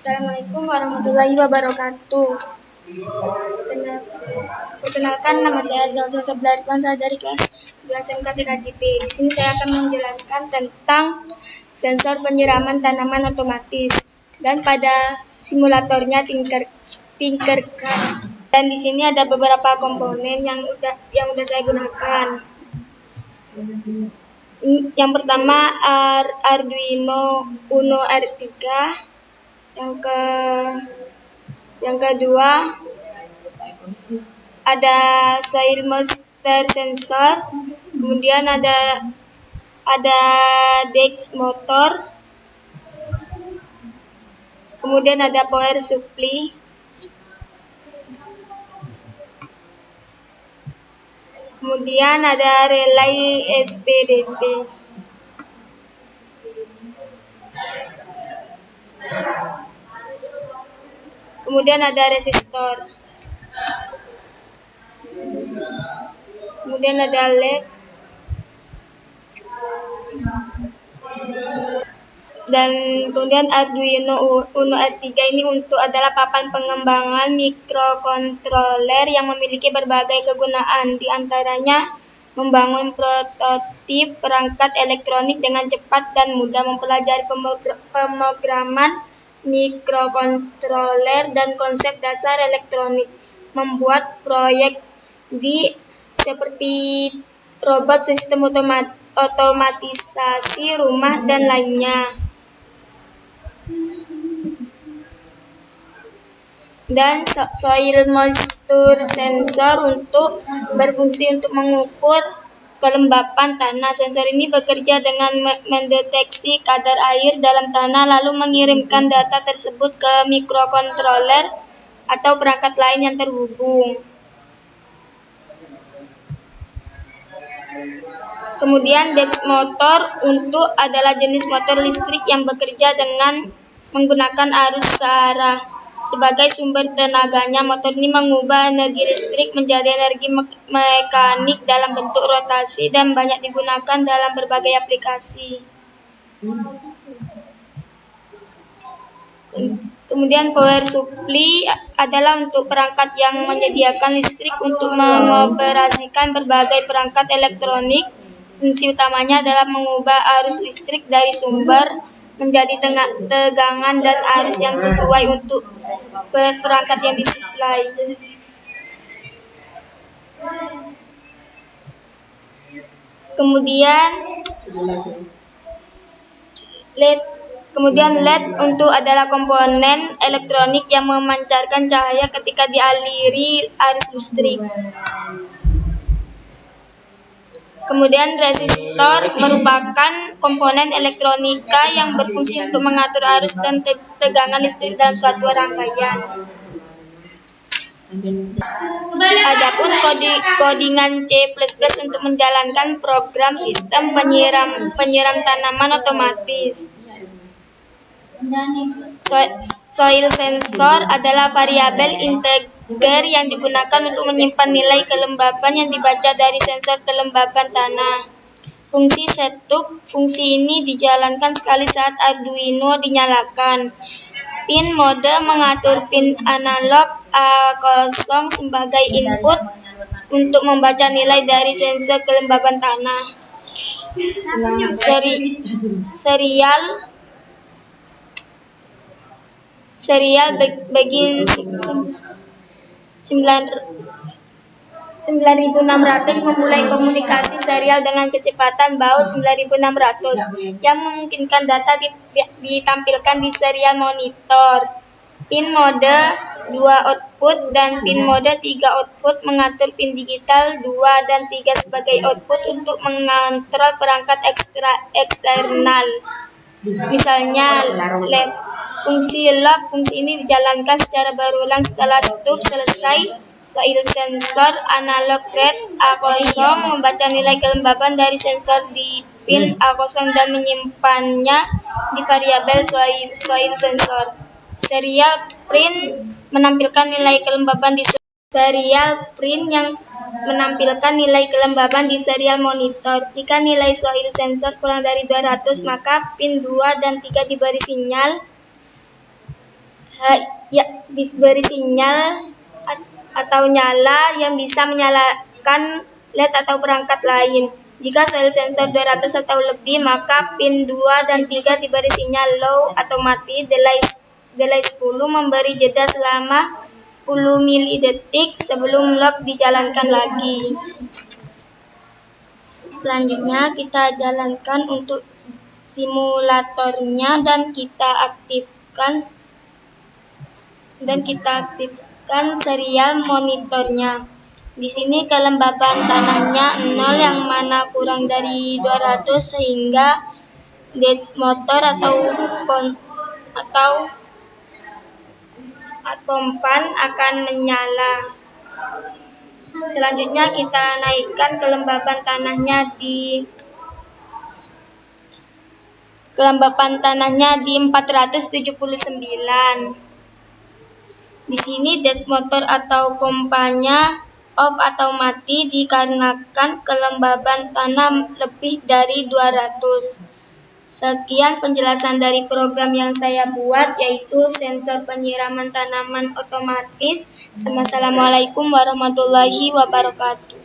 Assalamualaikum warahmatullahi wabarakatuh. Perkenalkan, nama saya Zelsa Sablarifan, saya dari kelas 2 SMK TKJP. Di sini saya akan menjelaskan tentang sensor penyiraman tanaman otomatis dan pada simulatornya Tinkercad. Dan di sini ada beberapa komponen yang udah saya gunakan. Yang pertama Arduino Uno R3. Yang kedua ada soil moisture sensor, kemudian ada DeX motor, kemudian ada power supply, kemudian ada relay SPDT. Kemudian ada resistor. Kemudian ada LED. Dan kemudian Arduino Uno R3 ini adalah papan pengembangan mikrokontroler yang memiliki berbagai kegunaan, di antaranya membangun prototip perangkat elektronik dengan cepat dan mudah, mempelajari pemrograman mikrokontroler dan konsep dasar elektronik, membuat proyek seperti robot, sistem otomatisasi rumah, dan lainnya. Dan soil moisture sensor berfungsi untuk mengukur kelembapan tanah. Sensor ini bekerja dengan mendeteksi kadar air dalam tanah, lalu mengirimkan data tersebut ke mikrokontroler atau perangkat lain yang terhubung. Kemudian DeX motor adalah jenis motor listrik yang bekerja dengan menggunakan arus searah sebagai sumber tenaganya. Motor ini mengubah energi listrik menjadi energi mekanik dalam bentuk rotasi dan banyak digunakan dalam berbagai aplikasi. Kemudian power supply adalah untuk perangkat yang menyediakan listrik untuk mengoperasikan berbagai perangkat elektronik. Fungsi utamanya adalah mengubah arus listrik dari sumber menjadi tegangan dan arus yang sesuai untuk perangkat yang disuplai. Kemudian LED adalah komponen elektronik yang memancarkan cahaya ketika dialiri arus listrik. Kemudian resistor merupakan komponen elektronika yang berfungsi untuk mengatur arus dan tegangan listrik dalam suatu rangkaian. Adapun kodingan C++ untuk menjalankan program sistem penyiram tanaman otomatis. Soil sensor adalah variabel integer yang digunakan untuk menyimpan nilai kelembapan yang dibaca dari sensor kelembapan tanah. Fungsi setup. Fungsi ini dijalankan sekali saat Arduino dinyalakan. Pin mode mengatur pin analog A0 sebagai input untuk membaca nilai dari sensor kelembapan tanah. Serial begin 9600 memulai komunikasi serial dengan kecepatan baud 9600 yang memungkinkan data ditampilkan di serial monitor. Pin mode 2 output dan pin mode 3 output mengatur pin digital 2 dan 3 sebagai output untuk mengontrol perangkat eksternal, misalnya LED. Fungsi ini dijalankan secara berulang setelah stub selesai. Soil sensor analog read A0 membaca nilai kelembapan dari sensor di pin A0 dan menyimpannya di variabel soil sensor. Serial print menampilkan nilai kelembapan di serial monitor. Jika nilai soil sensor kurang dari 200, maka pin 2 dan 3 diberi sinyal Ya, diberi sinyal atau nyala yang bisa menyalakan LED atau perangkat lain. Jika sel sensor 200 atau lebih, maka pin 2 dan 3 diberi sinyal low atau mati. Delay 10 memberi jeda selama 10 milidetik sebelum lock dijalankan lagi. Selanjutnya kita jalankan untuk simulatornya dan kita aktifkan serial monitornya. Di sini kelembaban tanahnya 0 yang mana kurang dari 200 sehingga DES motor atau pompan akan menyala. Selanjutnya kita naikkan kelembaban tanahnya di 479. Di sini DES motor atau pompanya off atau mati dikarenakan kelembaban tanah lebih dari 200. Sekian penjelasan dari program yang saya buat, yaitu sensor penyiraman tanaman otomatis. Wassalamualaikum warahmatullahi wabarakatuh.